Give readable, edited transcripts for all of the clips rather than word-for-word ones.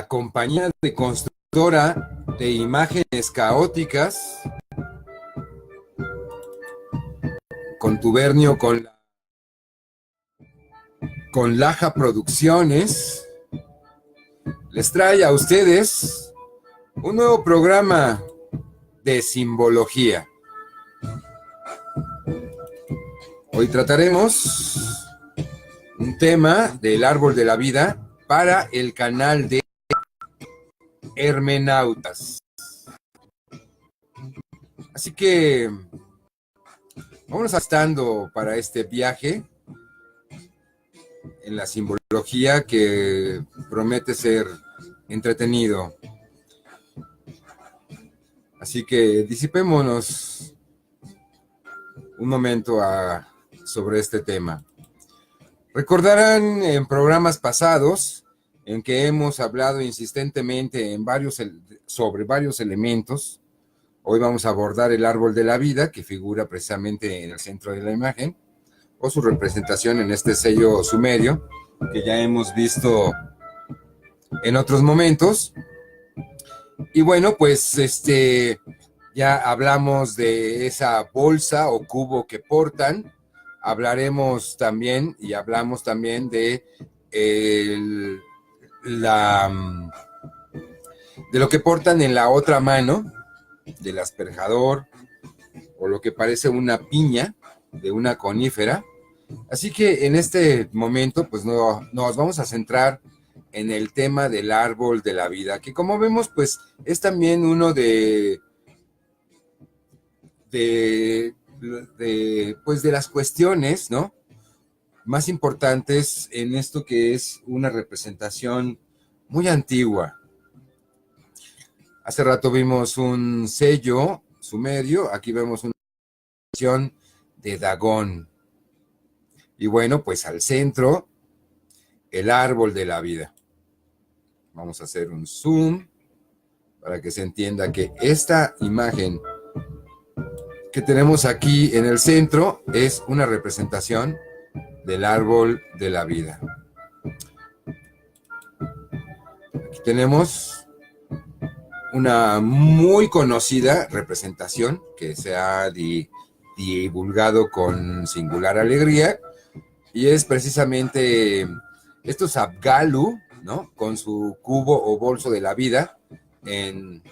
compañía de constructora de imágenes caóticas, contubernio con Laja Producciones, les trae a ustedes un nuevo programa de simbología. Hoy trataremos un tema del árbol de la vida para el canal de Hermenautas. Así que vamos estando para este viaje en la simbología que promete ser entretenido. Así que disipémonos un momento sobre este tema. Recordarán en programas pasados en que hemos hablado insistentemente sobre varios elementos. Hoy vamos a abordar el árbol de la vida, que figura precisamente en el centro de la imagen, o su representación en este sello sumerio, que ya hemos visto en otros momentos. Y bueno, pues ya hablamos de esa bolsa o cubo que portan. Hablaremos también y hablamos también de lo que portan en la otra mano, del asperjador, o lo que parece una piña de una conífera. Así que en este momento pues nos vamos a centrar en el tema del árbol de la vida, que como vemos pues es también uno de las cuestiones, ¿no?, más importantes en esto, que es una representación muy antigua. Hace rato vimos un sello sumerio, aquí vemos una representación de Dagón. Y bueno, pues al centro, el árbol de la vida. Vamos a hacer un zoom para que se entienda que esta imagen que tenemos aquí en el centro es una representación del árbol de la vida. Aquí tenemos una muy conocida representación que se ha divulgado con singular alegría, y es precisamente estos Abgalu, ¿no?, con su cubo o bolso de la vida en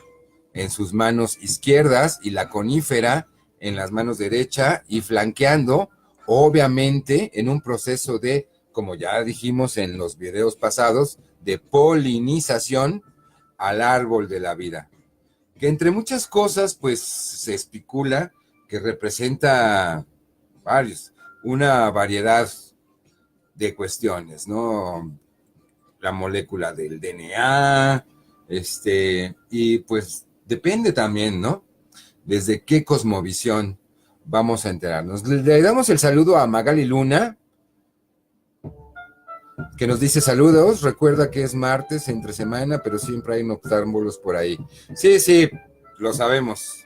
sus manos izquierdas y la conífera en las manos derecha, y flanqueando, obviamente, en un proceso de, como ya dijimos en los videos pasados, de polinización al árbol de la vida, que entre muchas cosas pues se especula que representa una variedad de cuestiones, ¿no? La molécula del DNA, y pues depende también, ¿no?, desde qué cosmovisión vamos a enterarnos. Le damos el saludo a Magali Luna, que nos dice saludos. Recuerda que es martes, entre semana, pero siempre hay noctámbulos por ahí. Sí, lo sabemos.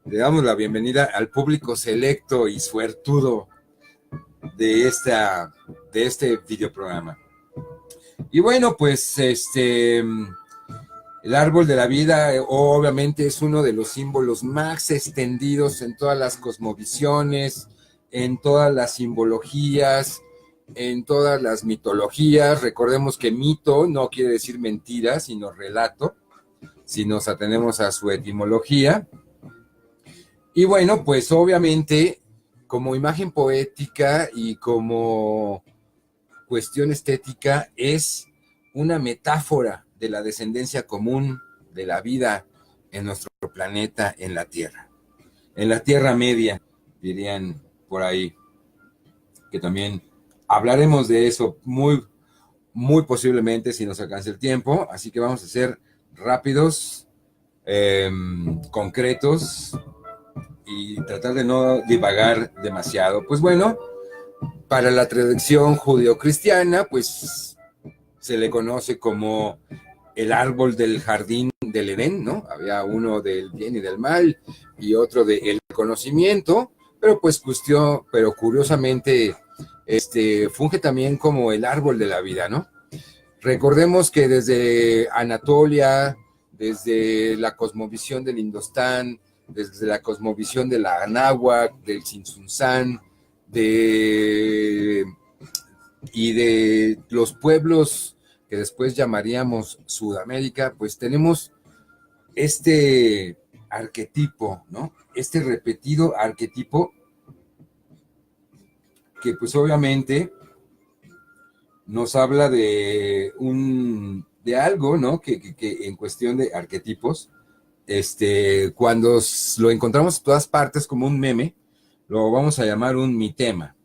Le damos la bienvenida al público selecto y suertudo de este videoprograma. Y bueno, pues el árbol de la vida obviamente es uno de los símbolos más extendidos en todas las cosmovisiones, en todas las simbologías, en todas las mitologías. Recordemos que mito no quiere decir mentira, sino relato, si nos atenemos a su etimología. Y bueno, pues obviamente como imagen poética y como cuestión estética es una metáfora de la descendencia común de la vida en nuestro planeta, en la Tierra Media, dirían por ahí, que también hablaremos de eso muy, muy posiblemente si nos alcanza el tiempo. Así que vamos a ser rápidos, concretos, y tratar de no divagar demasiado. Pues bueno, para la tradición judeocristiana, pues se le conoce como el árbol del jardín del Edén, ¿no? Había uno del bien y del mal y otro del conocimiento, pero curiosamente funge también como el árbol de la vida, ¿no? Recordemos que desde Anatolia, desde la cosmovisión del Indostán, desde la cosmovisión de la Anáhuac, del Tzintzuntzán, y de los pueblos que después llamaríamos Sudamérica, pues tenemos este arquetipo, ¿no? Este repetido arquetipo que pues obviamente nos habla de algo, ¿no? Que en cuestión de arquetipos, cuando lo encontramos en todas partes como un meme, lo vamos a llamar un mitema.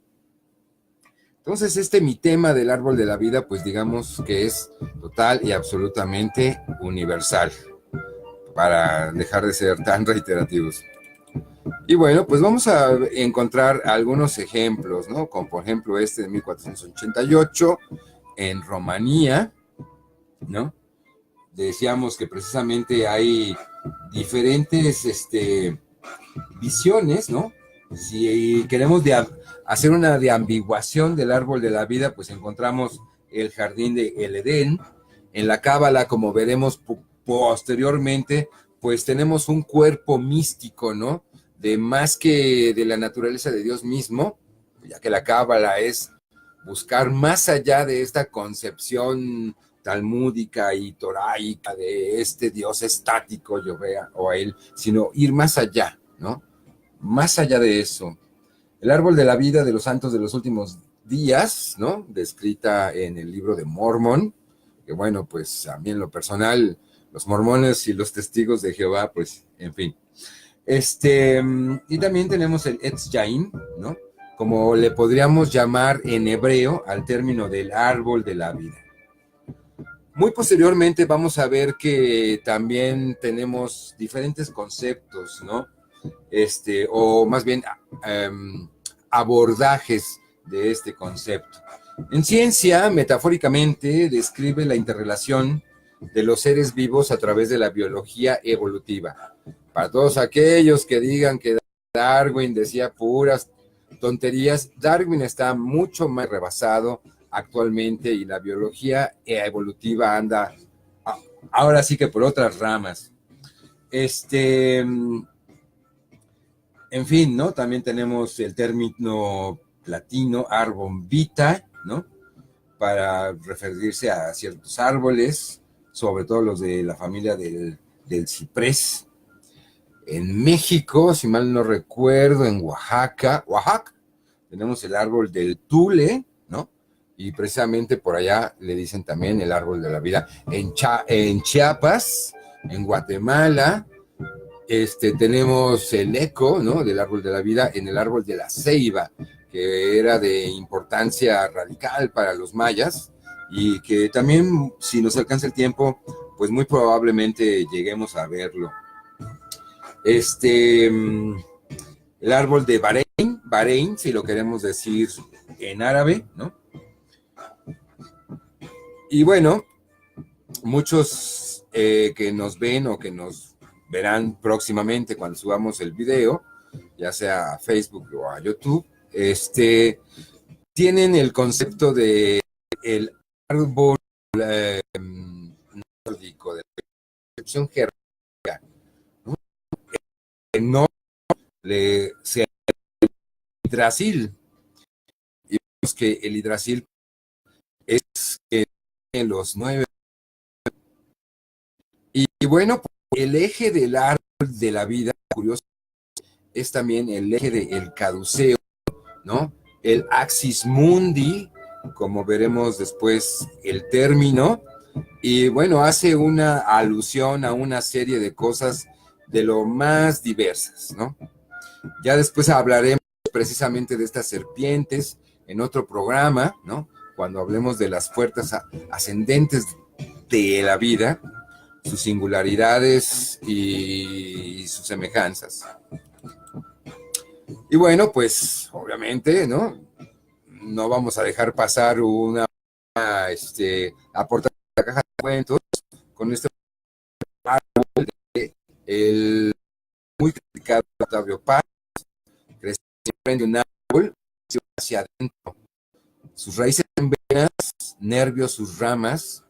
Entonces, este mitema del árbol de la vida, pues digamos que es total y absolutamente universal, para dejar de ser tan reiterativos. Y bueno, pues vamos a encontrar algunos ejemplos, ¿no? Como por ejemplo este de 1488 en Rumanía, ¿no? Decíamos que precisamente hay diferentes visiones, ¿no? Si queremos hacer una deambiguación del árbol de la vida, pues encontramos el jardín de El Edén. En la Cábala, como veremos posteriormente, pues tenemos un cuerpo místico, ¿no? De más que de la naturaleza de Dios mismo, ya que la Cábala es buscar más allá de esta concepción talmúdica y toraica de este Dios estático, yo vea, o a él, sino ir más allá, ¿no? Más allá de eso. El árbol de la vida de los santos de los últimos días, ¿no? Descrita en el libro de Mormón, que bueno, pues a mí en lo personal, los mormones y los testigos de Jehová, pues, en fin. Y también tenemos el Etz Yain, ¿no? Como le podríamos llamar en hebreo al término del árbol de la vida. Muy posteriormente vamos a ver que también tenemos diferentes conceptos, ¿no? O más bien abordajes de este concepto. En ciencia, metafóricamente, describe la interrelación de los seres vivos a través de la biología evolutiva. Para todos aquellos que digan que Darwin decía puras tonterías, Darwin está mucho más rebasado actualmente y la biología evolutiva anda ahora sí que por otras ramas. En fin, ¿no? También tenemos el término latino arbum vitae, ¿no? Para referirse a ciertos árboles, sobre todo los de la familia del ciprés. En México, si mal no recuerdo, en Oaxaca, tenemos el árbol del tule, ¿no? Y precisamente por allá le dicen también el árbol de la vida. En Chiapas, en Guatemala, tenemos el eco, ¿no? Del árbol de la vida en el árbol de la ceiba, que era de importancia radical para los mayas y que también, si nos alcanza el tiempo, pues muy probablemente lleguemos a verlo. El árbol de Bahrein, si lo queremos decir en árabe, ¿no? Y bueno, muchos que nos ven o que nos verán próximamente cuando subamos el video, ya sea a Facebook o a YouTube, tienen el concepto de el árbol nórdico, de la concepción jerárquica, ¿no? Que no sea el hidrasil, y vemos que el hidrasil es en los 9. Y bueno, el eje del árbol de la vida, curioso, es también el eje del caduceo, ¿no? El axis mundi, como veremos después el término, y bueno, hace una alusión a una serie de cosas de lo más diversas, ¿no? Ya después hablaremos precisamente de estas serpientes en otro programa, ¿no? Cuando hablemos de las puertas ascendentes de la vida, sus singularidades y sus semejanzas. Y bueno, pues obviamente, ¿no? No vamos a dejar pasar una aportación a la caja de cuentos con este árbol de el muy criticado Octavio Paz, crece siempre de un árbol hacia adentro. Sus raíces en venas, nervios, sus ramas,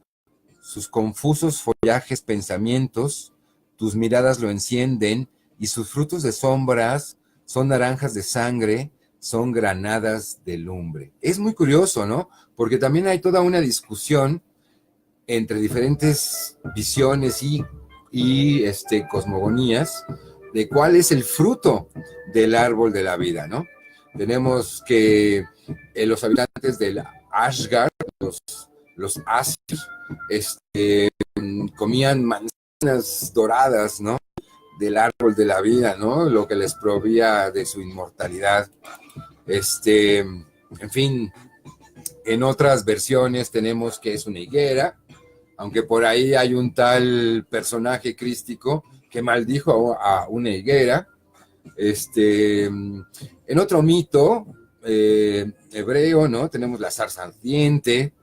sus confusos follajes pensamientos, tus miradas lo encienden, y sus frutos de sombras son naranjas de sangre, son granadas de lumbre. Es muy curioso, ¿no? Porque también hay toda una discusión entre diferentes visiones y cosmogonías de cuál es el fruto del árbol de la vida, ¿no? Tenemos que los habitantes del Ashgard, los asios, comían manzanas doradas, ¿no? Del árbol de la vida, ¿no? Lo que les proveía de su inmortalidad. En fin, en otras versiones tenemos que es una higuera, aunque por ahí hay un tal personaje crístico que maldijo a una higuera. En otro mito hebreo, ¿no? Tenemos la zarza ardiente,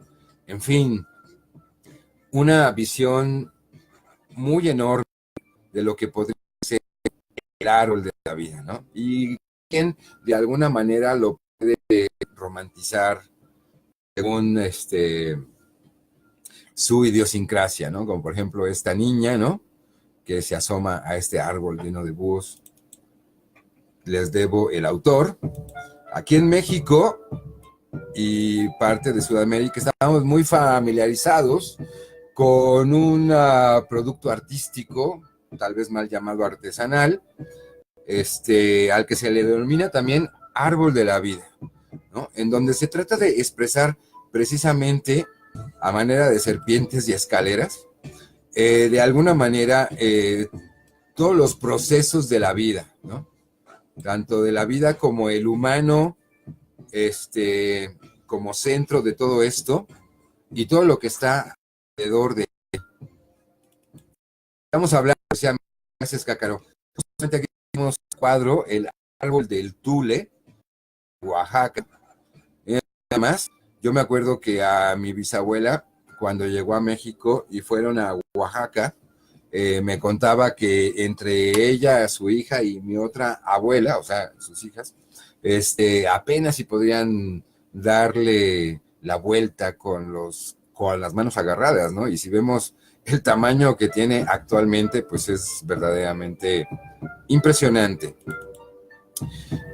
en fin, una visión muy enorme de lo que podría ser el árbol de la vida, ¿no? Y quien de alguna manera lo puede romantizar según su idiosincrasia, ¿no? Como por ejemplo esta niña, ¿no? Que se asoma a este árbol lleno de búhos. Les debo el autor. Aquí en México y parte de Sudamérica estamos muy familiarizados con un producto artístico, tal vez mal llamado artesanal, al que se le denomina también árbol de la vida, ¿no? En donde se trata de expresar precisamente a manera de serpientes y escaleras, de alguna manera, todos los procesos de la vida, ¿no? Tanto de la vida como el humano, como centro de todo esto, y todo lo que está alrededor de. Estamos hablando, o sea, gracias, Cácaro. Justamente aquí tenemos un cuadro, el árbol del Tule, Oaxaca. Además, yo me acuerdo que a mi bisabuela, cuando llegó a México y fueron a Oaxaca, me contaba que entre ella, su hija y mi otra abuela, o sea, sus hijas, apenas si podrían darle la vuelta con las manos agarradas, ¿no? Y si vemos el tamaño que tiene actualmente, pues es verdaderamente impresionante.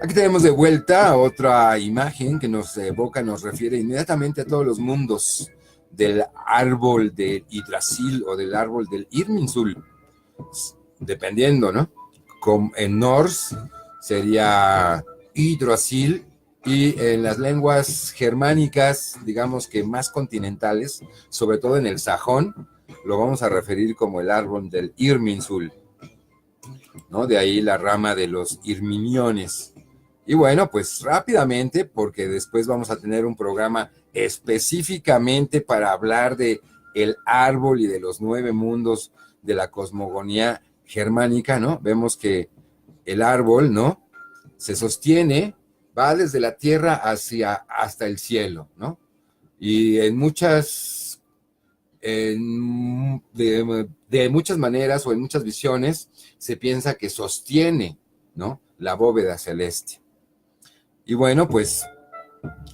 Aquí tenemos de vuelta otra imagen que nos evoca, nos refiere inmediatamente a todos los mundos del árbol del Yggdrasil o del árbol del Irminsul, dependiendo, ¿no? Como en Norse sería Yggdrasil, y en las lenguas germánicas, digamos que más continentales, sobre todo en el sajón, lo vamos a referir como el árbol del Irminsul, ¿no? De ahí la rama de los irminiones. Y bueno, pues rápidamente, porque después vamos a tener un programa específicamente para hablar de el árbol y de los 9 mundos de la cosmogonía germánica, ¿no? Vemos que el árbol, ¿no? Se sostiene, va desde la tierra hasta el cielo, ¿no? Y de muchas maneras o en muchas visiones se piensa que sostiene, ¿no? La bóveda celeste. Y bueno, pues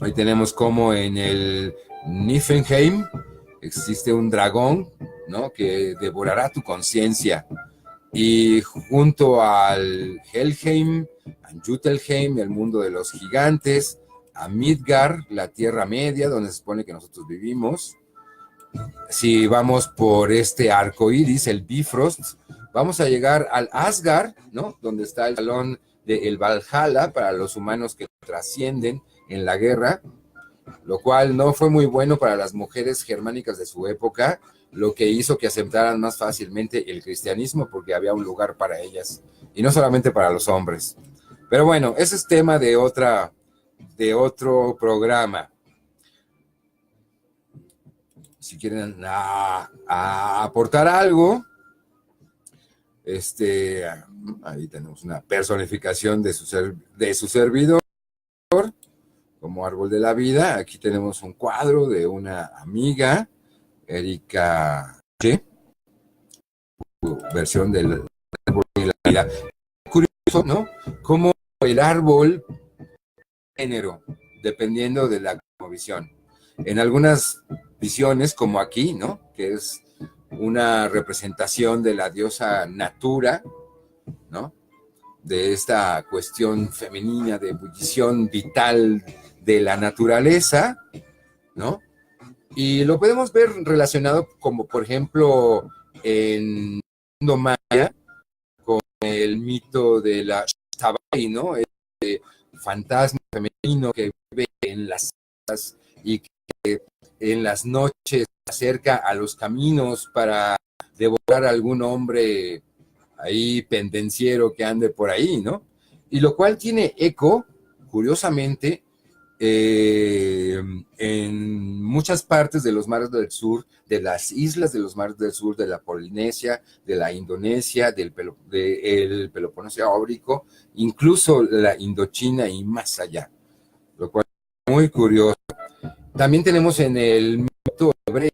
hoy tenemos como en el Niflheim existe un dragón, ¿no? Que devorará tu conciencia. Y junto al Helheim, a Jotunheim, el mundo de los gigantes, a Midgard, la Tierra Media, donde se supone que nosotros vivimos. Si vamos por este arco iris, el Bifrost, vamos a llegar al Asgard, ¿no? Donde está el salón del Valhalla para los humanos que trascienden en la guerra, lo cual no fue muy bueno para las mujeres germánicas de su época, lo que hizo que aceptaran más fácilmente el cristianismo porque había un lugar para ellas, y no solamente para los hombres. Pero bueno, ese es tema de otro programa. Si quieren aportar algo, ahí tenemos una personificación de su servidor como árbol de la vida. Aquí tenemos un cuadro de una amiga, Erika Che, versión del árbol de la vida. Curioso, ¿no? Como el árbol género, dependiendo de la visión. En algunas visiones, como aquí, ¿no? Que es una representación de la diosa Natura, ¿no? De esta cuestión femenina de ebullición vital de la naturaleza, ¿no? Y lo podemos ver relacionado como, por ejemplo, en el mundo maya, con el mito de la Xtabay, ¿no? Este fantasma femenino que vive en las casas y que en las noches se acerca a los caminos para devorar a algún hombre ahí pendenciero que ande por ahí, ¿no? Y lo cual tiene eco, curiosamente, en muchas partes de los mares del sur, de las islas de los mares del sur, de la Polinesia, de la Indonesia, del Peloponeso áurico, incluso la Indochina y más allá, lo cual es muy curioso. También tenemos en el mito hebreo,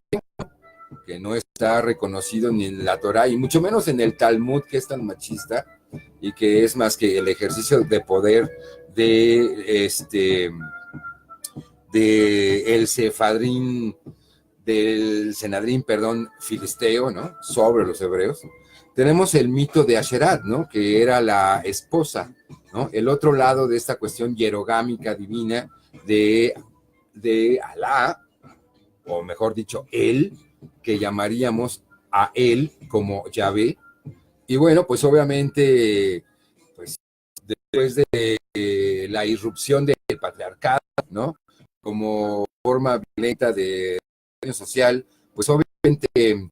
que no está reconocido ni en la Torá, y mucho menos en el Talmud, que es tan machista, y que es más que el ejercicio de poder de el Sefadrín, del Senadrín, perdón, filisteo, ¿no? Sobre los hebreos. Tenemos el mito de Asherat, ¿no? Que era la esposa, ¿no? El otro lado de esta cuestión hierogámica divina de Alá, o mejor dicho, él, que llamaríamos a él como Yahvé. Y bueno, pues obviamente, pues después de la irrupción del patriarcado, ¿no? Como forma violenta de social, pues obviamente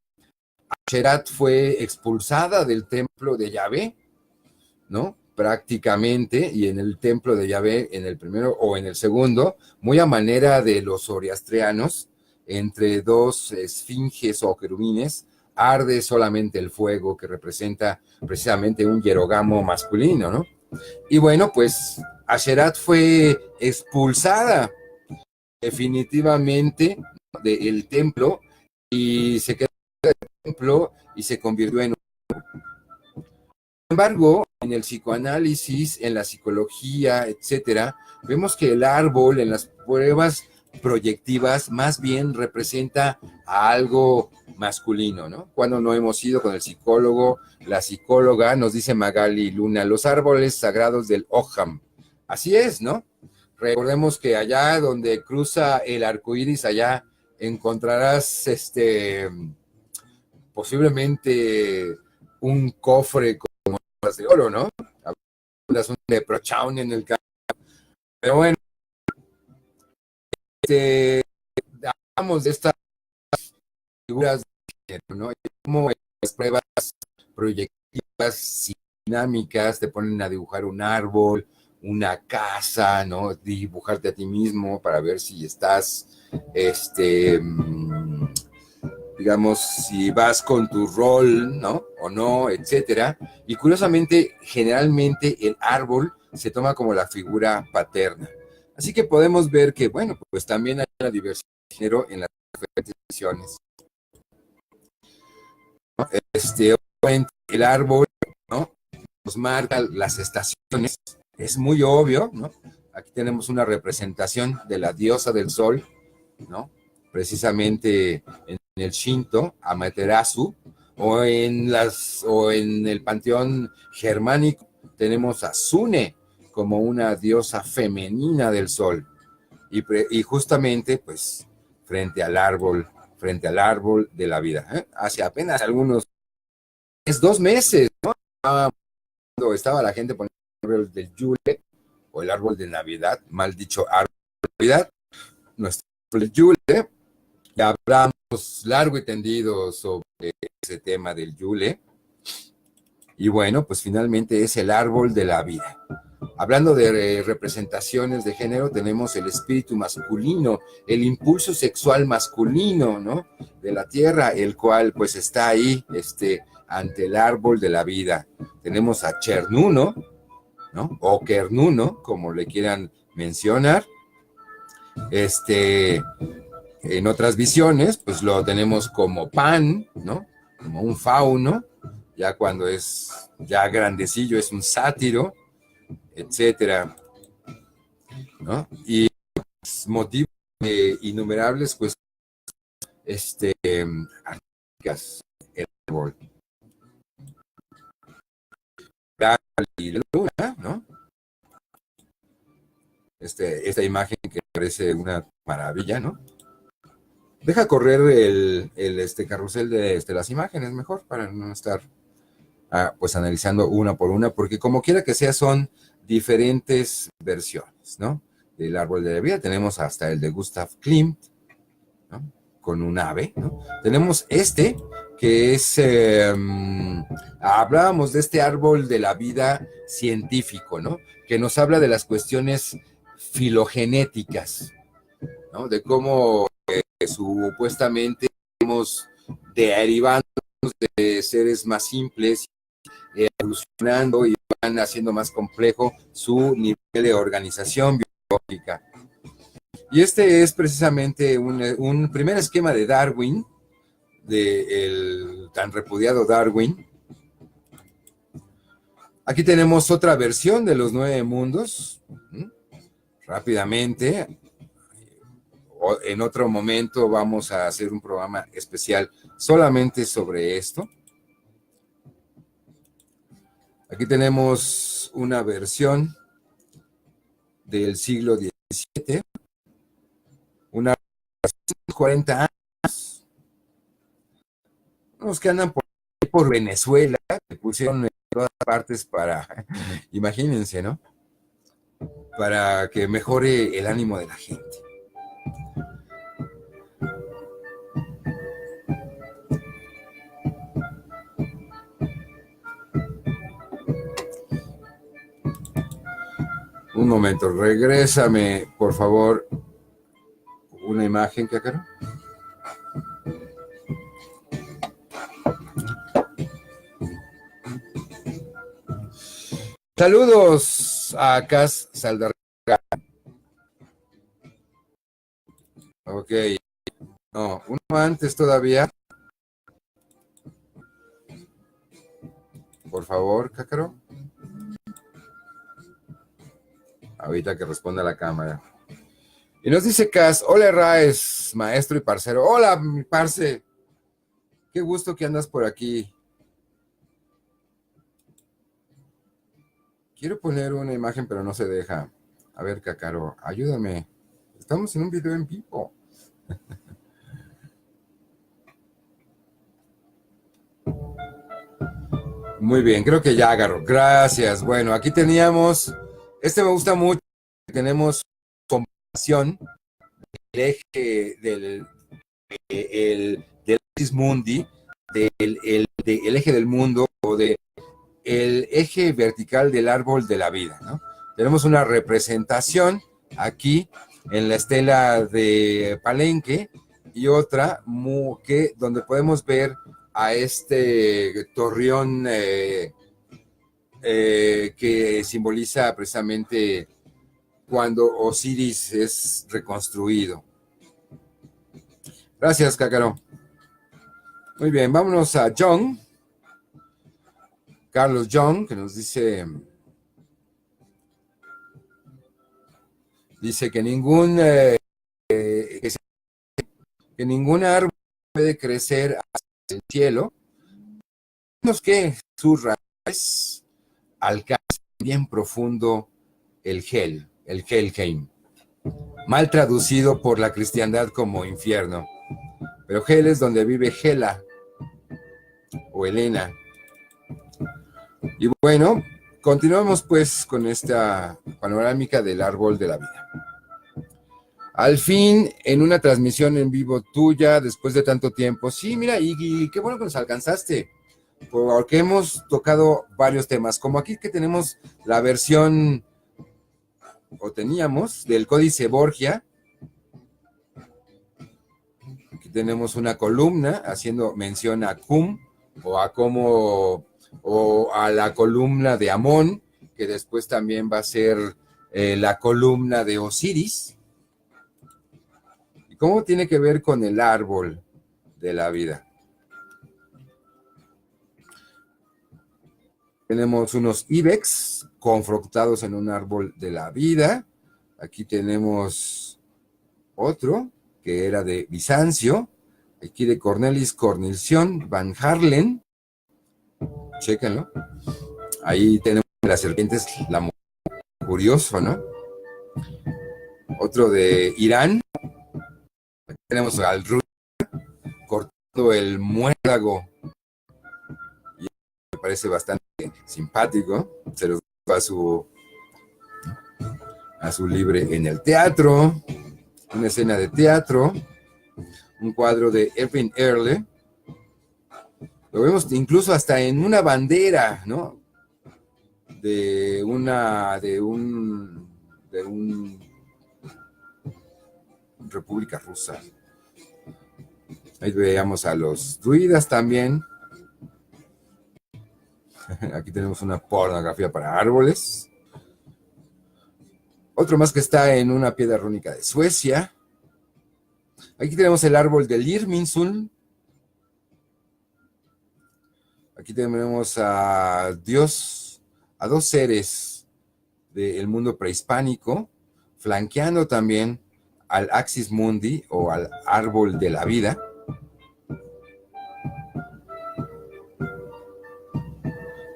Asherat fue expulsada del templo de Yahvé, ¿no? Prácticamente, y en el templo de Yahvé, en el primero o en el segundo, muy a manera de los zoroastrianos, entre dos esfinges o querubines, arde solamente el fuego que representa precisamente un hierogamo masculino, ¿no? Y bueno, pues Asherat fue expulsada definitivamente del templo y se quedó en el templo y se convirtió en... Sin embargo, en el psicoanálisis, en la psicología, etcétera, vemos que el árbol en las pruebas proyectivas más bien representa a algo masculino, ¿no? Cuando no hemos ido con el psicólogo, la psicóloga, nos dice Magali Luna, los árboles sagrados del Ojam. Así es, ¿no? Recordemos que allá donde cruza el arco iris, allá encontrarás posiblemente un cofre con de oro, ¿no? Un leprechaun en el campo. Pero bueno, hablamos de estas figuras de género, ¿no? Como las pruebas proyectivas dinámicas te ponen a dibujar un árbol, una casa, ¿no? Dibujarte a ti mismo para ver si estás, digamos, si vas con tu rol, ¿no? O no, etcétera. Y curiosamente, generalmente el árbol se toma como la figura paterna. Así que podemos ver que, bueno, pues también hay una diversidad de género en las diferentes visiones. ¿No? Obviamente el árbol, ¿no? Nos marca las estaciones, es muy obvio, ¿no? Aquí tenemos una representación de la diosa del sol, ¿no? Precisamente en el Shinto, Amaterasu, o en el panteón germánico tenemos a Sune como una diosa femenina del sol. Y justamente, pues, frente al árbol de la vida. Hace apenas es 2 meses, ¿no? Cuando estaba la gente poniendo el árbol del Yule, o el árbol de Navidad, mal dicho, árbol de Navidad, nuestro árbol del Yule, ya hablamos largo y tendido sobre ese tema del Yule, y bueno, pues finalmente es el árbol de la vida. Hablando de representaciones de género, tenemos el espíritu masculino, el impulso sexual masculino, ¿no? De la tierra, el cual pues está ahí, ante el árbol de la vida. Tenemos a Chernuno, ¿no? O Kernuno, como le quieran mencionar. En otras visiones, pues lo tenemos como Pan, ¿no? Como un fauno, ya cuando es ya grandecillo es un sátiro, etcétera, ¿no? Y motivos innumerables, pues, el árbol. La luna, ¿no? Esta imagen que parece una maravilla, ¿no? Deja correr el carrusel de las imágenes mejor para no estar pues analizando una por una, porque como quiera que sea son diferentes versiones, ¿no? Del árbol de la vida tenemos hasta el de Gustav Klimt, ¿no? Con un ave, ¿no? Tenemos que es, hablábamos de este árbol de la vida científico, ¿no? Que nos habla de las cuestiones filogenéticas, ¿no? De cómo supuestamente estamos derivando de seres más simples, evolucionando y van haciendo más complejo su nivel de organización biológica. Y este es precisamente un primer esquema de Darwin, del tan repudiado Darwin. Aquí tenemos otra versión de los 9 mundos. Rápidamente, en otro momento vamos a hacer un programa especial solamente sobre esto. Aquí tenemos una versión del siglo XVII, una 40 años, unos que andan por Venezuela, que pusieron en todas partes para, imagínense, ¿no? Para que mejore el ánimo de la gente. Un momento, regrésame, por favor, una imagen, Cácaro. Saludos a Cas Saldarriaga. Ok. No, uno antes todavía. Por favor, Cácaro. Ahorita que responda la cámara. Y nos dice Cas, hola Raes, maestro y parcero. Hola, mi parce. Qué gusto que andas por aquí. Quiero poner una imagen, pero no se deja. A ver, Cácaro, ayúdame. Estamos en un video en vivo. Muy bien, creo que ya agarró. Gracias. Bueno, aquí teníamos, me gusta mucho. Tenemos comparación del eje del axis mundi, del eje del mundo o del eje vertical del árbol de la vida, ¿no? Tenemos una representación aquí en la estela de Palenque y otra donde podemos ver a este torreón que simboliza precisamente cuando Osiris es reconstruido. Gracias, Cácaro. Muy bien, vámonos a John. Carlos John, que nos dice que que ningún árbol puede crecer hacia el cielo, menos que sus raíces alcancen bien profundo el Helheim, mal traducido por la cristiandad como infierno, pero Hel es donde vive Hela o Helena. Y bueno, continuamos pues con esta panorámica del árbol de la vida. Al fin, en una transmisión en vivo tuya, después de tanto tiempo. Sí, mira, y qué bueno que nos alcanzaste, porque hemos tocado varios temas, como aquí que tenemos la versión, o teníamos, del Códice Borgia. Aquí tenemos una columna haciendo mención a Cum, o a la columna de Amón, que después también va a ser la columna de Osiris. ¿Cómo tiene que ver con el árbol de la vida? Tenemos unos íbex confrontados en un árbol de la vida. Aquí tenemos otro que era de Bizancio, Aquí de Cornelis Cornelissen Van Harlen, chéquenlo. Ahí tenemos las serpientes, curioso, ¿no? Otro de Irán. Aquí tenemos al Rusia cortando el muérdago. Y me parece bastante simpático. Se los dejo a su libre en el teatro. Una escena de teatro. Un cuadro de Erwin Erle. Lo vemos incluso hasta en una bandera, ¿no? De un República Rusa. Ahí veamos a los druidas también. Aquí tenemos una pornografía para árboles. Otro más que está en una piedra rúnica de Suecia. Aquí tenemos el árbol del Irminsul. Aquí tenemos a Dios, a dos seres del mundo prehispánico, flanqueando también al Axis Mundi o al árbol de la vida.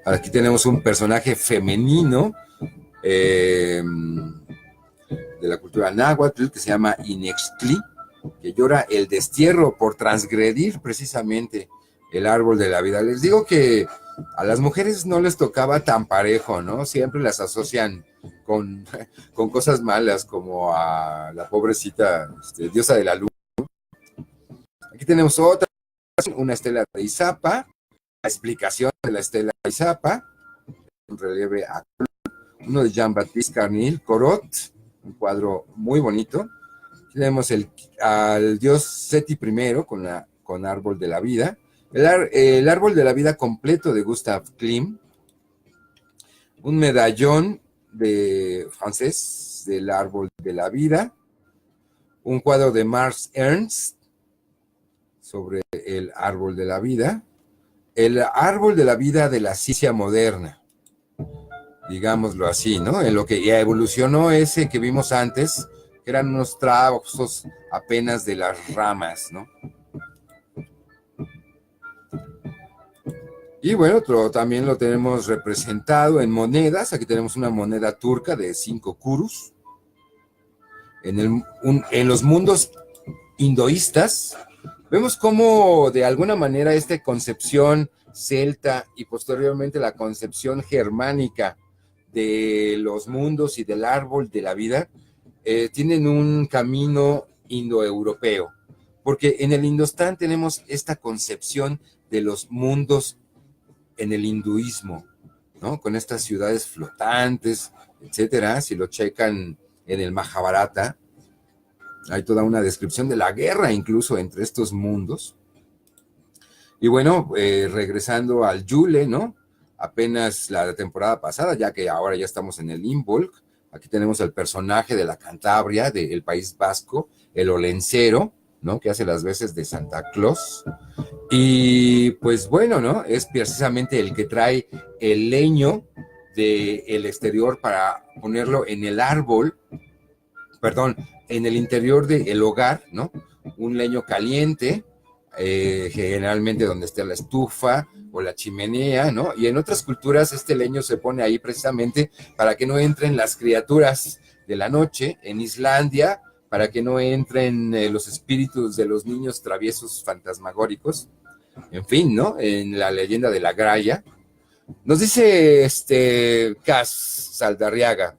Aquí tenemos un personaje femenino de la cultura náhuatl que se llama Inextli, que llora el destierro por transgredir precisamente el árbol de la vida. Les digo que a las mujeres no les tocaba tan parejo, ¿no? Siempre las asocian con cosas malas, como a la pobrecita diosa de la luz. Aquí tenemos otra, una estela de Izapa, la explicación de la estela de Izapa, un relieve a uno de Jean-Baptiste Carnil, Corot, un cuadro muy bonito. Aquí tenemos al dios Seti I con árbol de la vida, el árbol de la vida completo de Gustav Klimt, un medallón francés del árbol de la vida, un cuadro de Max Ernst sobre el árbol de la vida, el árbol de la vida de la ciencia moderna, digámoslo así, ¿no? En lo que ya evolucionó ese que vimos antes, que eran unos trozos apenas de las ramas, ¿no? Y bueno, también lo tenemos representado en monedas. Aquí tenemos una moneda turca de 5 kurus. En los mundos hinduistas, vemos cómo de alguna manera esta concepción celta y posteriormente la concepción germánica de los mundos y del árbol de la vida tienen un camino indoeuropeo, porque en el Indostán tenemos esta concepción de los mundos en el hinduismo, ¿no? Con estas ciudades flotantes, etcétera. Si lo checan en el Mahabharata, hay toda una descripción de la guerra incluso entre estos mundos. Y bueno, regresando al Yule, ¿no? Apenas la temporada pasada, ya que ahora ya estamos en el Imbolc, aquí tenemos el personaje de la Cantabria, del País Vasco, el Olencero, ¿no? Que hace las veces de Santa Claus. Y pues bueno, ¿no? Es precisamente el que trae el leño del exterior para ponerlo en el árbol, perdón, en el interior del hogar, ¿no? Un leño caliente, generalmente donde esté la estufa o la chimenea, ¿no? Y en otras culturas este leño se pone ahí precisamente para que no entren las criaturas de la noche. En Islandia, para que no entren los espíritus de los niños traviesos fantasmagóricos. En fin, ¿no? En la leyenda de la Graya. Nos dice Cas Saldarriaga,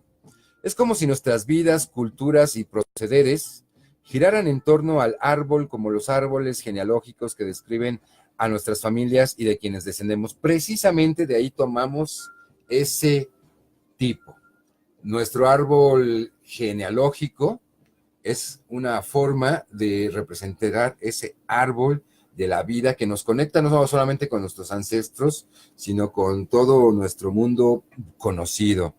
es como si nuestras vidas, culturas y procederes giraran en torno al árbol como los árboles genealógicos que describen a nuestras familias y de quienes descendemos. Precisamente de ahí tomamos ese tipo. Nuestro árbol genealógico es una forma de representar ese árbol de la vida que nos conecta no solamente con nuestros ancestros, sino con todo nuestro mundo conocido.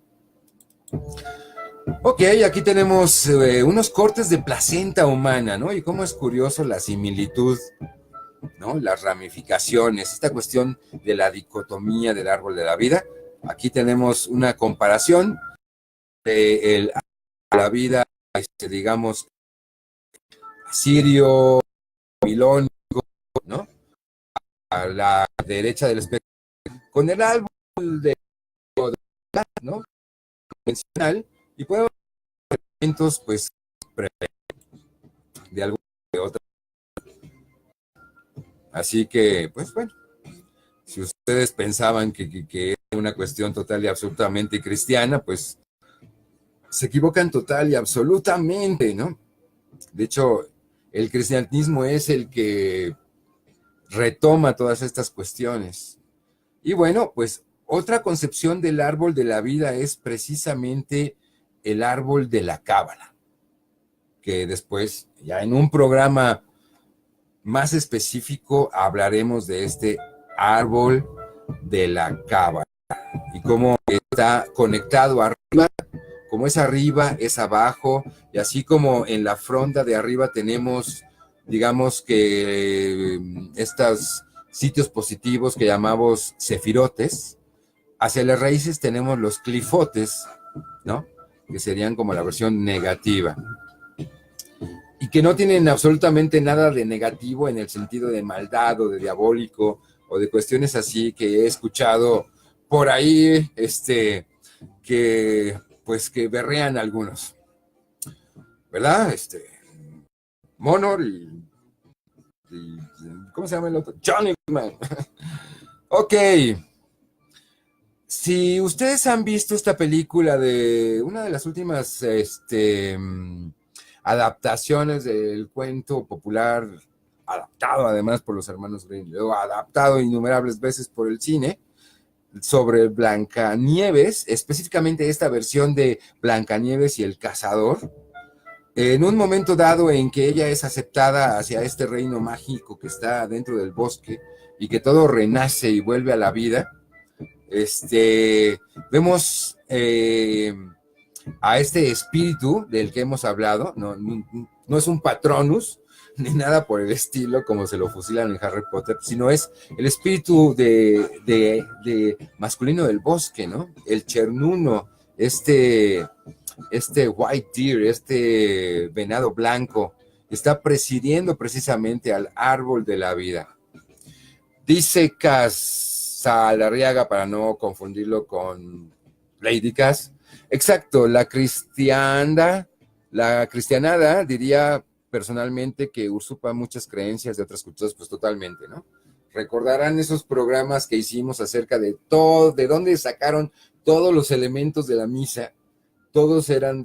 Ok, aquí tenemos unos cortes de placenta humana, ¿no? Y cómo es curioso la similitud, ¿no? Las ramificaciones, esta cuestión de la dicotomía del árbol de la vida. Aquí tenemos una comparación de la vida, digamos, asirio, babilónico, ¿no? A la derecha del espectro, con el árbol de, ¿no? Convencional, y podemos ver elementos, pues, de alguna de otra. Así que, pues, bueno, si ustedes pensaban que era una cuestión total y absolutamente cristiana, pues se equivocan total y absolutamente, ¿no? De hecho, el cristianismo es el que retoma todas estas cuestiones. Y bueno, pues otra concepción del árbol de la vida es precisamente el árbol de la cábala, que después, ya en un programa más específico, hablaremos de este árbol de la cábala y cómo está conectado arriba. Como es arriba, es abajo, y así como en la fronda de arriba tenemos, digamos que estos sitios positivos que llamamos cefirotes, hacia las raíces tenemos los clifotes, ¿no? Que serían como la versión negativa. Y que no tienen absolutamente nada de negativo en el sentido de maldad o de diabólico o de cuestiones así que he escuchado por ahí, que pues que berrean algunos, ¿verdad? Monor y ¿cómo se llama el otro? Johnny Man. Ok. Si ustedes han visto esta película de una de las últimas adaptaciones del cuento popular, adaptado además por los hermanos Grimm, luego adaptado innumerables veces por el cine, sobre Blancanieves, específicamente esta versión de Blancanieves y el cazador, en un momento dado en que ella es aceptada hacia este reino mágico que está dentro del bosque y que todo renace y vuelve a la vida, vemos a este espíritu del que hemos hablado, no es un patronus, ni nada por el estilo, como se lo fusilan en Harry Potter, sino es el espíritu de masculino del bosque, ¿no? El chernuno, este white deer, este venado blanco, está presidiendo precisamente al árbol de la vida. Dice Casalarriaga, para no confundirlo con Lady Cas, exacto, la cristianada diría personalmente que usurpa muchas creencias de otras culturas, pues totalmente, ¿no? Recordarán esos programas que hicimos acerca de todo, de dónde sacaron todos los elementos de la misa. Todos eran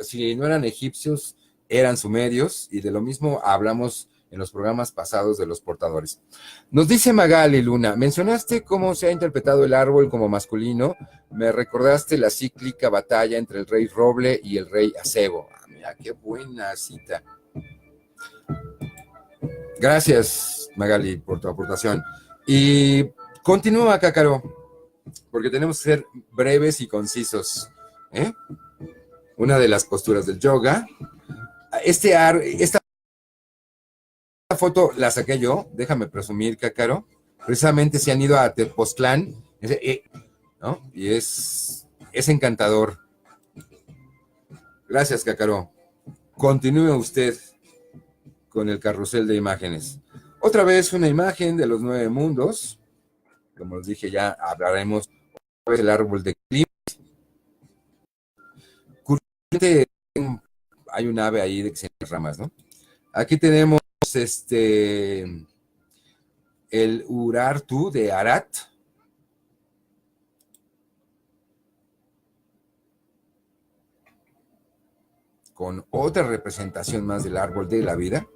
si no eran egipcios, eran sumerios, y de lo mismo hablamos en los programas pasados de los portadores. Nos dice Magali Luna, mencionaste cómo se ha interpretado el árbol como masculino, me recordaste la cíclica batalla entre el rey Roble y el rey Acebo. Ah, mira, qué buena cita. Gracias, Magali, por tu aportación. Y continúa, Cácaro, porque tenemos que ser breves y concisos. Una de las posturas del yoga. Esta foto la saqué yo, déjame presumir, Cácaro. Precisamente se han ido a Tepoztlán, ¿no? Y es encantador. Gracias, Cácaro. Continúe usted con el carrusel de imágenes. Otra vez una imagen de los 9 mundos. Como les dije, ya hablaremos del árbol de clima. Curiosamente, hay un ave ahí de que se ramas, ¿no? Aquí tenemos el Urartu de Arat. Con otra representación más del árbol de la vida.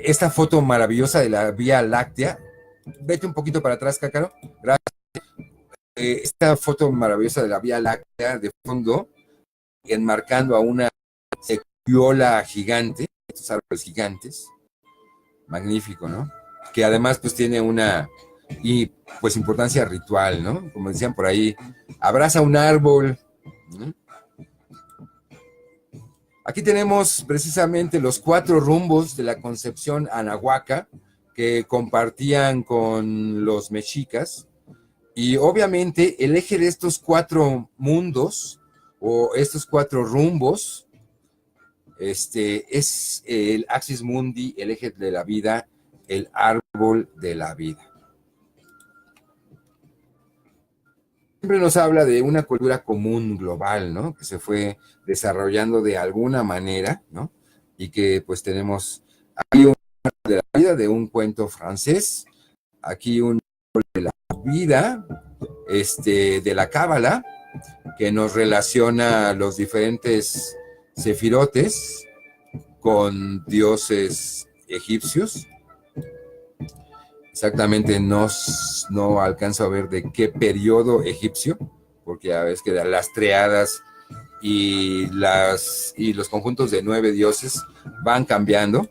Esta foto maravillosa de la Vía Láctea. Vete un poquito para atrás, Cácaro. Gracias. Esta foto maravillosa de la Vía Láctea de fondo, enmarcando a una sequiola gigante, estos árboles gigantes. Magnífico, ¿no? Que además pues tiene una pues importancia ritual, ¿no? Como decían por ahí, abraza un árbol, ¿no? Aquí tenemos precisamente los 4 rumbos de la concepción anahuaca que compartían con los mexicas, y obviamente el eje de estos 4 mundos o estos 4 rumbos es el Axis Mundi, el eje de la vida, el árbol de la vida. Siempre nos habla de una cultura común global, ¿no? Que se fue desarrollando de alguna manera, ¿no? Y que pues tenemos aquí un árbol de la vida de un cuento francés, aquí un árbol de la vida, de la Cábala, que nos relaciona los diferentes sefirotes con dioses egipcios. Exactamente no alcanzo a ver de qué periodo egipcio, porque ya ves que las triadas y los conjuntos de 9 dioses van cambiando.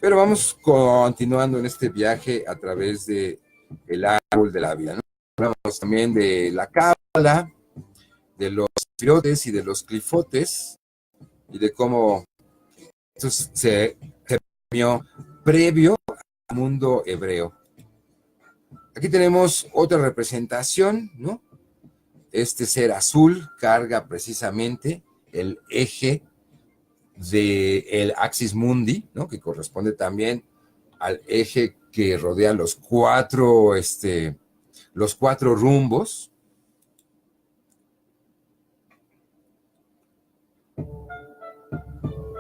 Pero vamos continuando en este viaje a través de el árbol de la vida, ¿no? Hablamos también de la cábala, de los sefirotes y de los clifotes, y de cómo esto se terminó previo al mundo hebreo. Aquí tenemos otra representación, ¿no? Este ser azul carga precisamente el eje del Axis Mundi, ¿no? Que corresponde también al eje que rodea los cuatro rumbos.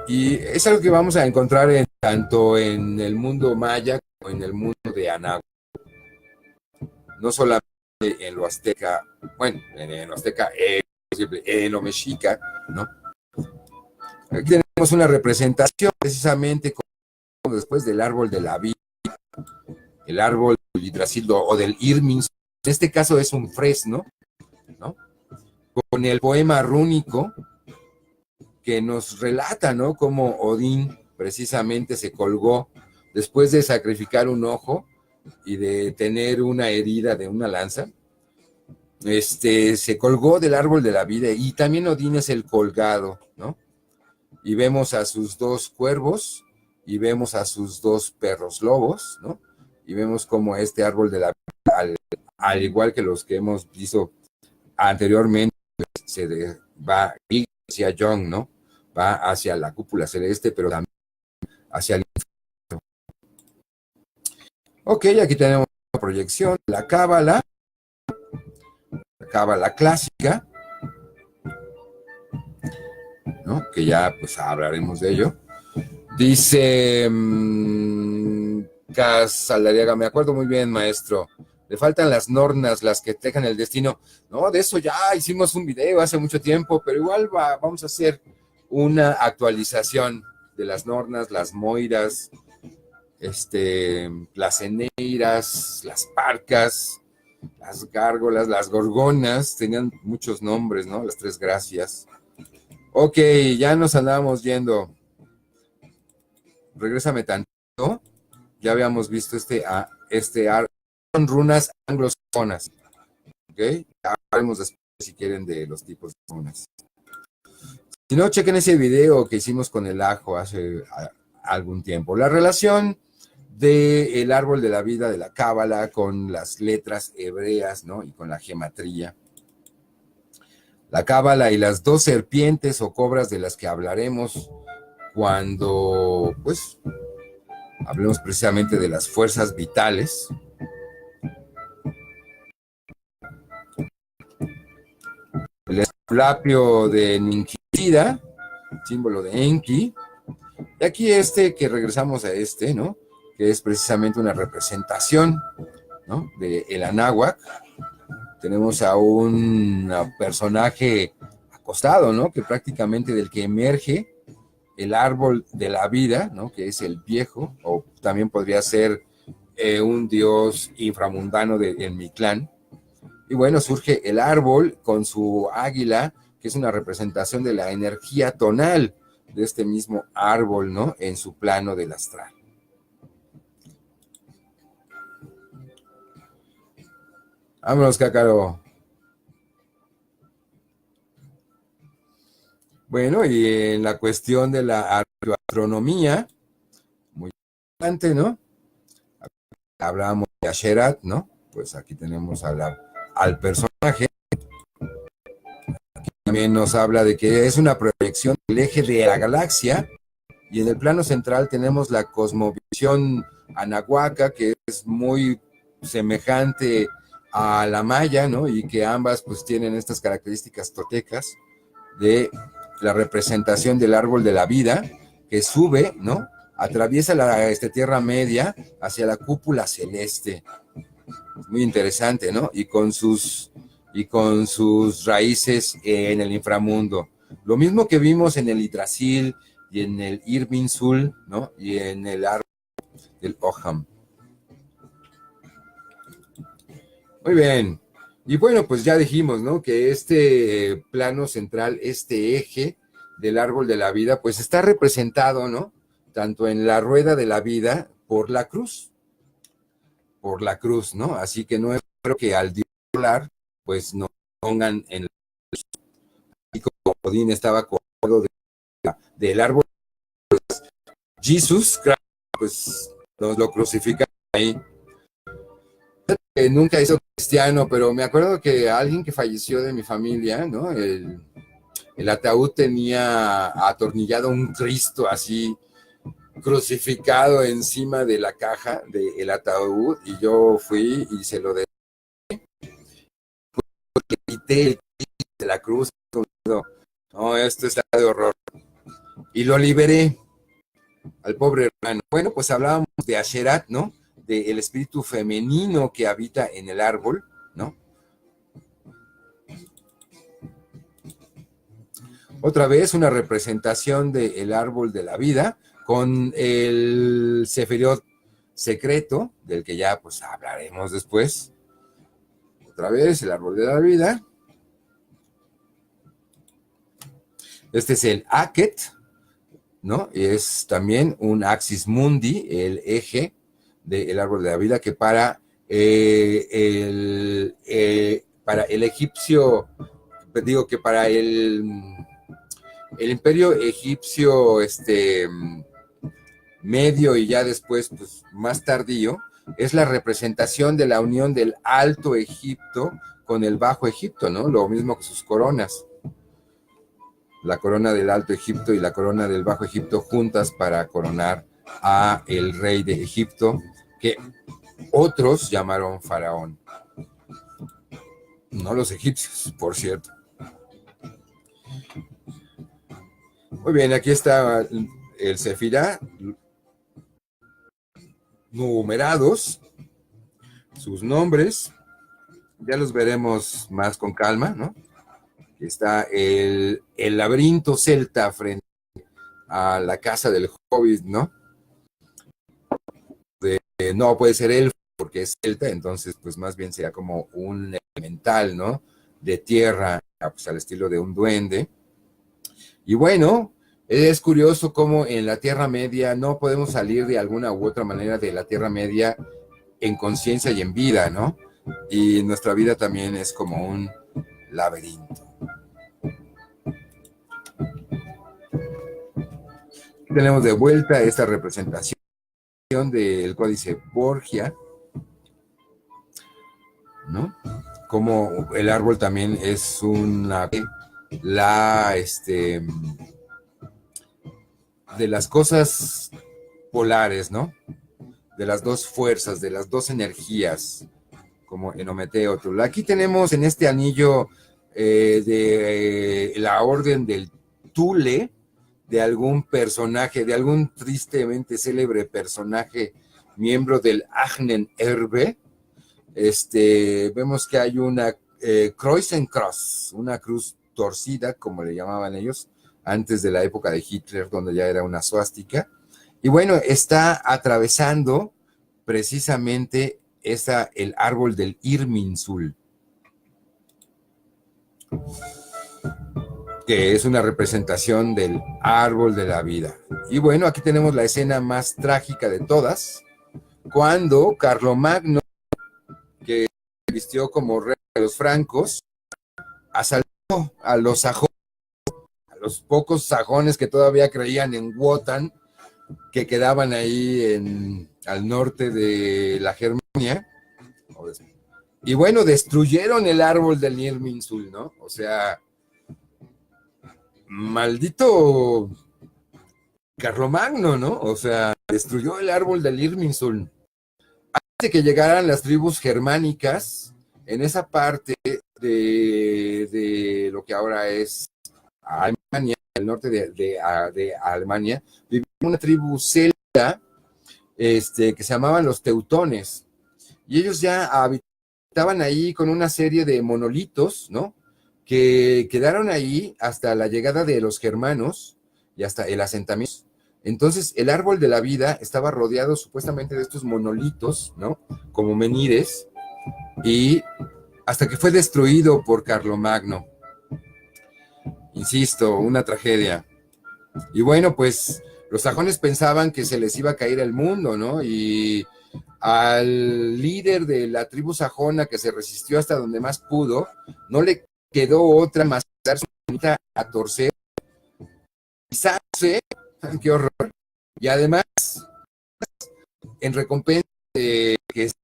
Y es algo que vamos a encontrar tanto en el mundo maya como en el mundo de Anáhuac. No solamente en lo azteca, bueno, en lo azteca, en lo mexica, ¿no? Aquí tenemos una representación precisamente como después del árbol de la vida, el árbol del Yggdrasil o del Irminsul. En este caso es un fresno, ¿no? Con el poema rúnico que nos relata, ¿no? Cómo Odín precisamente se colgó después de sacrificar un ojo y de tener una herida de una lanza. Se colgó del árbol de la vida, y también Odín es el colgado, ¿no? Y vemos a sus 2 cuervos y vemos a sus 2 perros lobos, ¿no? Y vemos como este árbol de la vida, al igual que los que hemos visto anteriormente, va, y decía Jung, ¿no? Va hacia la cúpula celeste, pero también hacia el infierno. Ok, aquí tenemos la proyección, la cábala clásica, ¿no? Que ya pues hablaremos de ello. Dice Casaldariaga, me acuerdo muy bien, maestro. Le faltan las nornas, las que tejan el destino. No, de eso ya hicimos un video hace mucho tiempo, pero igual vamos a hacer una actualización de las nornas, las moiras, las eneiras, las parcas, las gárgolas, las gorgonas, tenían muchos nombres, ¿no? Las 3 gracias. Ok, ya nos andábamos yendo. Regrésame tantito. Ya habíamos visto son runas anglosajonas. Ok, ya hablaremos después, si quieren, de los tipos de runas. Si no, chequen ese video que hicimos con el ajo hace algún tiempo. La relación del árbol de la vida de la cábala con las letras hebreas, ¿no? Y con la gematría. La cábala y las 2 serpientes o cobras de las que hablaremos cuando, pues, hablemos precisamente de las fuerzas vitales. El esculapio de Ninquitida, símbolo de Enki. Y aquí que regresamos a ¿no? Que es precisamente una representación, ¿no? De el Anáhuac. Tenemos a un personaje acostado, ¿no? Que prácticamente del que emerge el árbol de la vida, ¿no? Que es el viejo, o también podría ser un dios inframundano en Mictlán. Y bueno, surge el árbol con su águila, que es una representación de la energía tonal de este mismo árbol, ¿no? En su plano del astral. Vámonos, Cácaro. Bueno, y en la cuestión de la astronomía, muy importante, ¿no? Hablábamos de Asherat, ¿no? Pues aquí tenemos al personaje. Aquí también nos habla de que es una proyección del eje de la galaxia, y en el plano central tenemos la cosmovisión anahuaca, que es muy semejante a la maya, ¿no? Y que ambas pues tienen estas características totecas de la representación del árbol de la vida, que sube, ¿no? Atraviesa la Tierra Media hacia la cúpula celeste. Muy interesante, ¿no? Y con sus raíces en el inframundo. Lo mismo que vimos en el Yggdrasil y en el Irminsul, ¿no? Y en el árbol del Oham. Muy bien. Y bueno, pues ya dijimos, ¿no? Que este plano central, este eje del árbol de la vida, pues está representado, ¿no? Tanto en la rueda de la vida por la cruz, ¿no? Así que no espero que al hablar, pues nos pongan en la cruz. Y como Odín estaba acordado del árbol, pues, Jesús, pues nos lo crucifican ahí. Nunca hizo cristiano, pero me acuerdo que alguien que falleció de mi familia, ¿no? El ataúd tenía atornillado un Cristo así crucificado encima de la caja del ataúd, y yo fui y se lo quité el Cristo de la cruz. No, esto está de horror. Y lo liberé al pobre hermano. Bueno, pues hablábamos de Asherat, ¿no? Del espíritu femenino que habita en el árbol, ¿no? Otra vez una representación del árbol de la vida con el Sefirot secreto, del que ya pues hablaremos después. Otra vez el árbol de la vida. Este es el Aket, ¿no? Es también un Axis Mundi, el eje del árbol de la vida, que para el egipcio, digo que para el imperio egipcio medio y ya después pues más tardío, es la representación de la unión del Alto Egipto con el Bajo Egipto, ¿no? Lo mismo que sus coronas. La corona del Alto Egipto y la corona del Bajo Egipto juntas para coronar a el rey de Egipto, que otros llamaron faraón. No los egipcios, por cierto. Muy bien, aquí está el Sefirá, numerados, sus nombres, ya los veremos más con calma, ¿no? Está el laberinto celta frente a la casa del Hobbit, ¿no? No puede ser elfo porque es celta, entonces pues más bien sería como un elemental, ¿no? De tierra, pues al estilo de un duende. Y bueno, es curioso cómo en la Tierra Media no podemos salir de alguna u otra manera de la Tierra Media en conciencia y en vida, ¿no? Y nuestra vida también es como un laberinto. Tenemos de vuelta esta representación del Códice Borgia, ¿no? Como el árbol también es de las cosas polares, ¿no? De las dos fuerzas, de las dos energías, como en Ometeotl. Aquí tenemos en este anillo de la orden del Thule, de algún personaje, de algún tristemente célebre personaje, miembro del Agnen Erbe. Vemos que hay una Kreuzenkreuz, una cruz torcida, como le llamaban ellos, antes de la época de Hitler, donde ya era una suástica. Y bueno, está atravesando precisamente el árbol del Irminsul, que es una representación del árbol de la vida. Y bueno, aquí tenemos la escena más trágica de todas, cuando Carlomagno, que vistió como rey de los francos, asaltó a los sajones, a los pocos sajones que todavía creían en Wotan, que quedaban ahí al norte de la Germania. Y bueno, destruyeron el árbol del Irminsul, ¿no? O sea, maldito Carlomagno, ¿no? O sea, destruyó el árbol del Irminsul. Antes de que llegaran las tribus germánicas, en esa parte de lo que ahora es Alemania, el norte de Alemania, vivía una tribu celta que se llamaban los teutones. Y ellos ya habitaban ahí con una serie de monolitos, ¿no? Que quedaron ahí hasta la llegada de los germanos y hasta el asentamiento. Entonces, el árbol de la vida estaba rodeado supuestamente de estos monolitos, ¿no? Como menires, y hasta que fue destruido por Carlomagno. Insisto, una tragedia. Y bueno, pues los sajones pensaban que se les iba a caer el mundo, ¿no? Y al líder de la tribu sajona que se resistió hasta donde más pudo, no le quedó otra más que dar su manita a torcer, pisarse, qué horror, y además, en recompensa de que se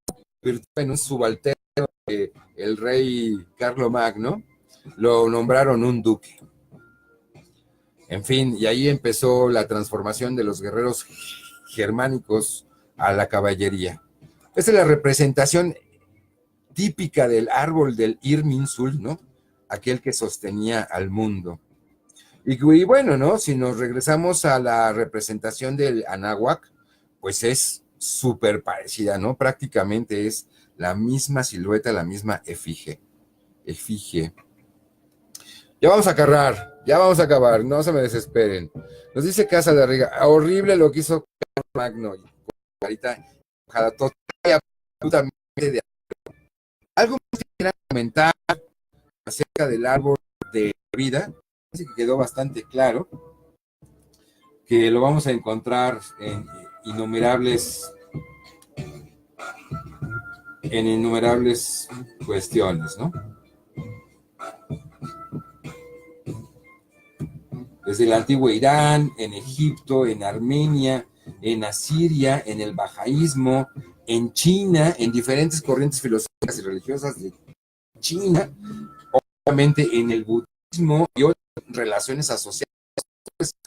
convirtió en un subalterno el rey Carlomagno, lo nombraron un duque. En fin, y ahí empezó la transformación de los guerreros germánicos a la caballería. Esta es la representación típica del árbol del Irminsul, ¿no? Aquel que sostenía al mundo. Y bueno, ¿no? Si nos regresamos a la representación del Anáhuac, pues es súper parecida, ¿no? Prácticamente es la misma silueta, la misma efigie. Ya vamos a acabar, no se me desesperen. Nos dice Casa de Riga, horrible lo que hizo Magno, carita enojada, absolutamente de algo más que quieran comentar acerca del árbol de vida. Así que quedó bastante claro que lo vamos a encontrar en innumerables cuestiones, ¿no? Desde el antiguo Irán, en Egipto, en Armenia, en Asiria, en el bajaísmo, en China, en diferentes corrientes filosóficas y religiosas de China, obviamente en el budismo y otras relaciones asociadas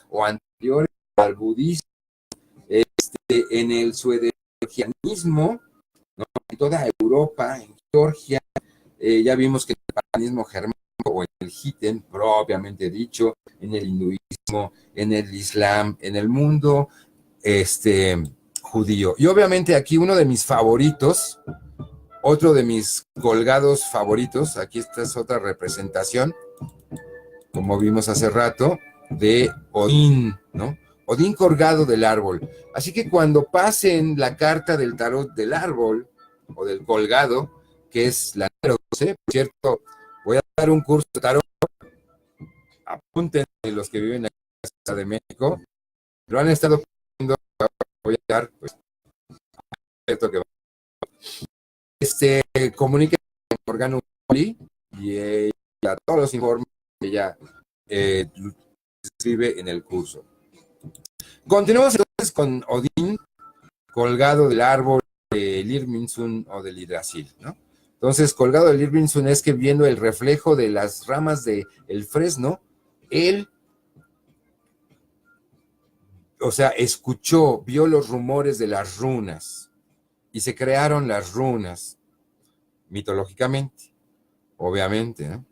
o anteriores al budismo, en el suedeogianismo, ¿no? En toda Europa, en Georgia, ya vimos que el paganismo germánico o en el Jiten, propiamente dicho, en el hinduismo, en el islam, en el mundo judío. Y obviamente aquí uno de mis favoritos, otro de mis colgados favoritos, aquí esta es otra representación, como vimos hace rato, de Odín, ¿no? Odín colgado del árbol. Así que cuando pasen la carta del tarot del árbol, o del colgado, que es la número 12, por cierto, voy a dar un curso de tarot, apunten los que viven en la Ciudad de México, lo han estado poniendo, voy a dar, pues, cierto que comuniquen con Morgana y a todos los informes que ella escribe en el curso. Continuamos entonces con Odín colgado del árbol del Irminsun o del Yggdrasil, ¿no? Entonces, colgado del Irminsun es que viendo el reflejo de las ramas del fresno, él, o sea, escuchó, vio los rumores de las runas y se crearon las runas, mitológicamente, obviamente, ¿no?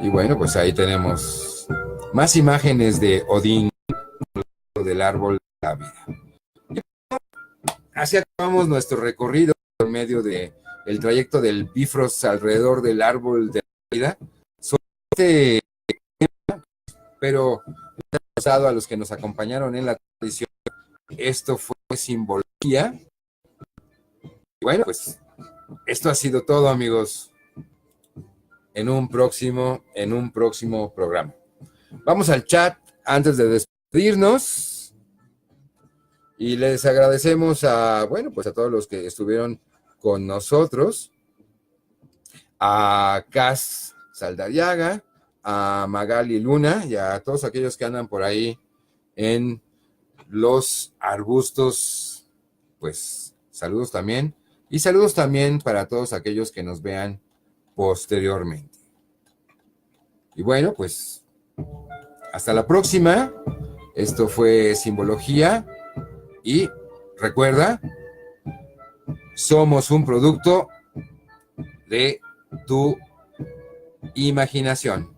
Y bueno, pues ahí tenemos más imágenes de Odín del árbol de la vida. Así acabamos nuestro recorrido por medio de el trayecto del Bifrost alrededor del árbol de la vida. Pero a los que nos acompañaron en la tradición, esto fue simbología. Y bueno, pues esto ha sido todo, amigos. En un próximo programa. Vamos al chat antes de despedirnos y les agradecemos a todos los que estuvieron con nosotros, a Cas Saldariaga, a Magali Luna y a todos aquellos que andan por ahí en los arbustos, pues saludos también. Y saludos también para todos aquellos que nos vean posteriormente. Y bueno, pues hasta la próxima. Esto fue Simbología y recuerda, somos un producto de tu imaginación.